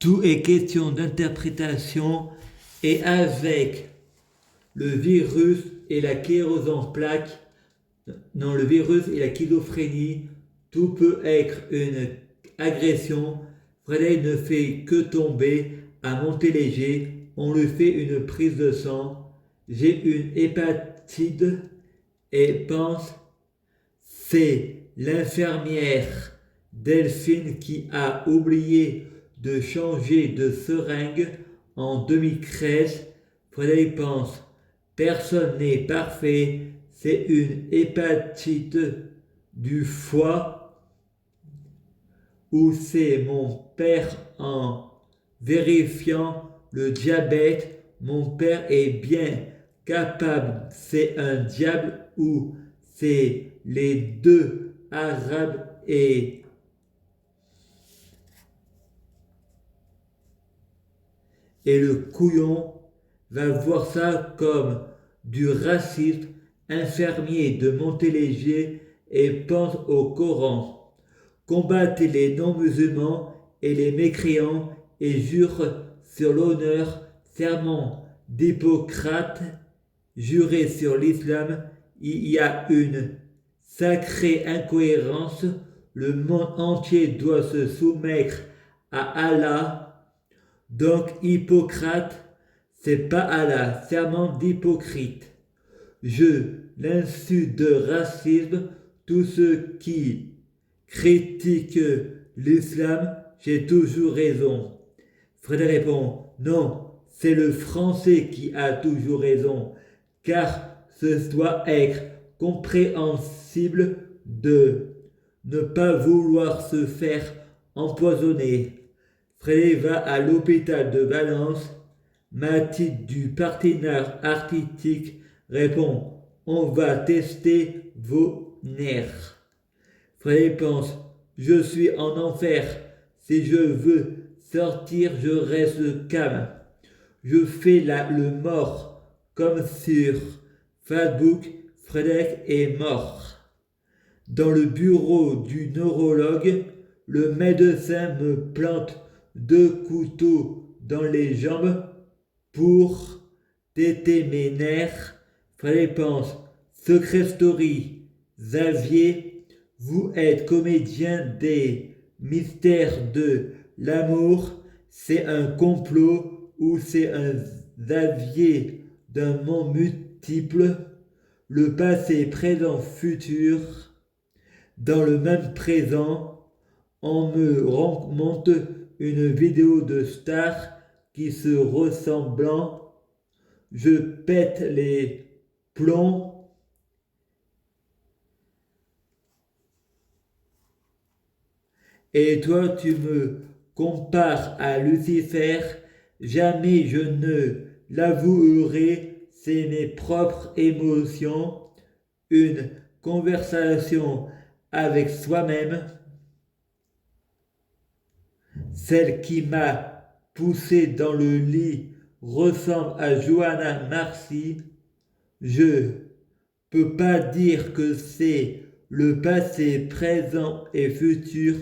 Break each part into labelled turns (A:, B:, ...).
A: Tout est question d'interprétation et avec le virus et la sclérose en plaques, non, le virus et la schizophrénie, tout peut être une agression. Frédéric ne fait que tomber à Montéléger. On lui fait une prise de sang. J'ai une hépatite et pense c'est l'infirmière Delphine qui a oublié de changer de seringue en 2013. Frédéric pense personne n'est parfait, c'est une hépatite du foie ou c'est mon père en vérifiant le diabète. Mon père est bien capable, c'est un diable ou c'est les deux arabes et le couillon va voir ça comme du racisme. Infirmier de Montéléger et pense au Coran. Combattez les non-musulmans et les mécréants et jure sur l'honneur, serment d'Hippocrate, juré sur l'islam. Il y a une sacrée incohérence. Le monde entier doit se soumettre à Allah. Donc Hippocrate, c'est pas Allah, serment d'Hypocrite. Je l'insulte de racisme, tous ceux qui critiquent l'islam, j'ai toujours raison. Frédéric répond, non, c'est le français qui a toujours raison, car ce doit être compréhensible de ne pas vouloir se faire empoisonner. Frédéric va à l'hôpital de Valence. Mathilde du partenaire artistique répond, on va tester vos nerfs. Frédéric pense, je suis en enfer. Si je veux sortir, je reste calme. Je fais le mort, comme sur Facebook, Frédéric est mort. Dans le bureau du neurologue, le médecin me plante 2 couteaux dans les jambes pour téter mes nerfs. Frédéric pense, Secret Story, Xavier, vous êtes comédien des mystères de l'amour, c'est un complot ou c'est un Xavier d'un monde multiple, le passé, présent, futur, dans le même présent, on me remonte une vidéo de stars qui se ressemblant, je pète les plombs et toi tu me compares à Lucifer, jamais je ne l'avouerai, c'est mes propres émotions, une conversation avec soi-même, celle qui m'a poussé dans le lit ressemble à Johanna Marcy. Je peux pas dire que c'est le passé, présent et futur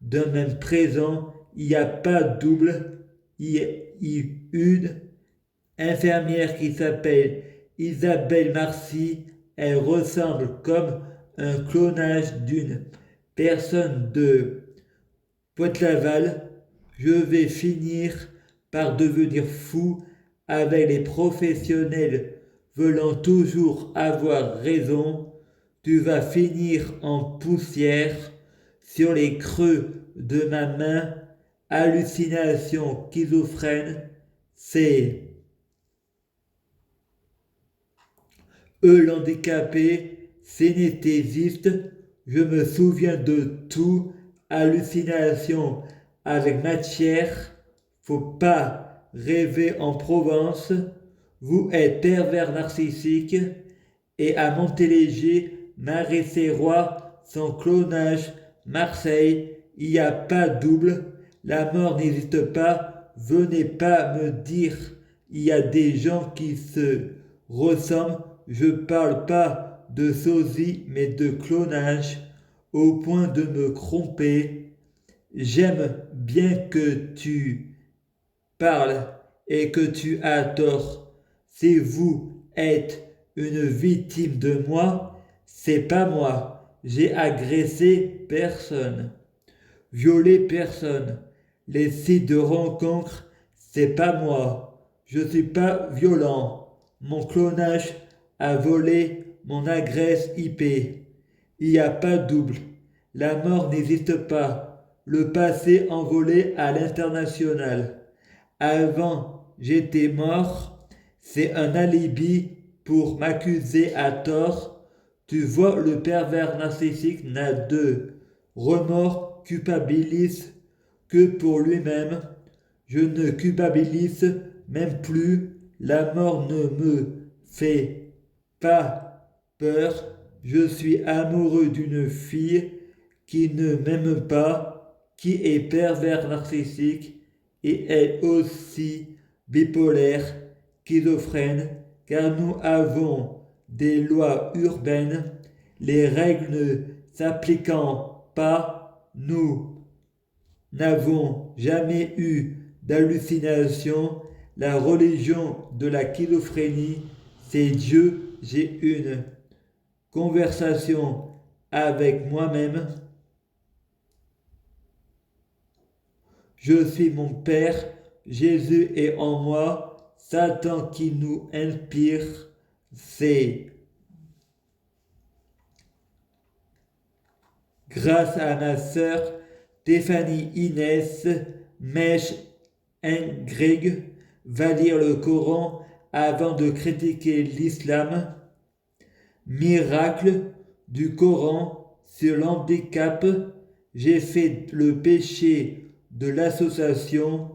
A: d'un même présent. Il n'y a pas de double. Il y a une infirmière qui s'appelle Isabelle Marcy. Elle ressemble comme un clonage d'une personne de Pointe-Laval. Je vais finir par devenir fou avec les professionnels voulant toujours avoir raison. Tu vas finir en poussière sur les creux de ma main. Hallucination schizophrène, c'est eux l'handicapé, synéthésiste. Je me souviens de tout. Hallucination avec matière. Faut pas rêver en Provence. Vous êtes pervers narcissique. Et à Montéléger, Marie Serrois, son clonage, Marseille, il n'y a pas double. La mort n'existe pas. Venez pas me dire il y a des gens qui se ressemblent. Je parle pas de sosie mais de clonage au point de me tromper. J'aime bien que tu parle et que tu as tort. Si vous êtes une victime de moi, c'est pas moi. J'ai agressé personne, violé personne. Les sites de rencontres, c'est pas moi. Je suis pas violent. Mon clonage a volé mon adresse IP. Il n'y a pas double. La mort n'existe pas. Le passé envolé à l'international. Avant, j'étais mort. C'est un alibi pour m'accuser à tort. Tu vois, le pervers narcissique n'a de remords, culpabilise que pour lui-même. Je ne culpabilise même plus. La mort ne me fait pas peur. Je suis amoureux d'une fille qui ne m'aime pas, qui est pervers narcissique et elle aussi bipolaire, schizophrène, car nous avons des lois urbaines, les règles ne s'appliquant pas, nous n'avons jamais eu d'hallucination. La religion de la schizophrénie, c'est Dieu. J'ai une conversation avec moi-même. Je suis mon Père, Jésus est en moi, Satan qui nous inspire, c'est grâce à ma sœur Stéphanie Inès Mèche Greg va lire le Coran avant de critiquer l'islam. Miracle du Coran sur l'handicap. J'ai fait le péché de l'association.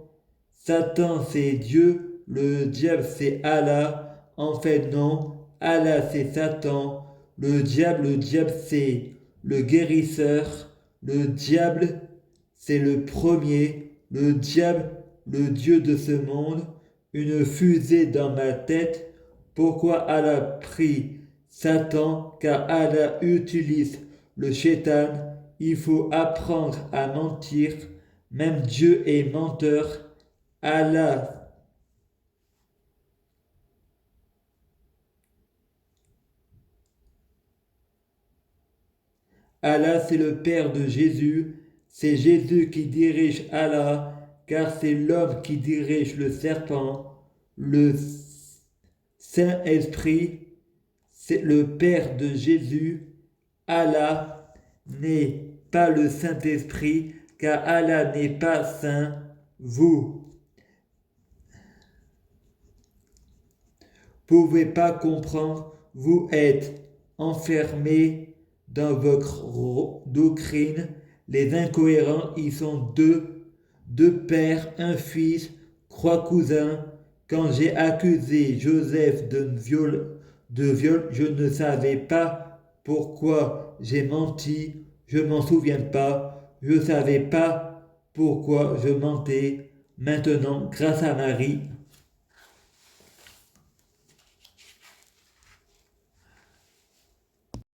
A: Satan c'est Dieu, le diable c'est Allah. En fait non, Allah c'est Satan. Le diable c'est le guérisseur. Le diable c'est le premier. Le diable, le Dieu de ce monde. Une fusée dans ma tête. Pourquoi Allah prie Satan? Car Allah utilise le shaitan. Il faut apprendre à mentir. Même Dieu est menteur. Allah c'est le Père de Jésus. C'est Jésus qui dirige Allah, car c'est l'homme qui dirige le serpent. Le Saint-Esprit, c'est le Père de Jésus. Allah n'est pas le Saint-Esprit, car Allah n'est pas saint. Vous pouvez pas comprendre, vous êtes enfermés dans votre doctrine. Les incohérents, ils sont deux pères, un fils, trois cousins. Quand j'ai accusé Joseph de viol, je ne savais pas pourquoi j'ai menti. Je m'en souviens pas. Je ne savais pas pourquoi je mentais. Maintenant, grâce à Marie,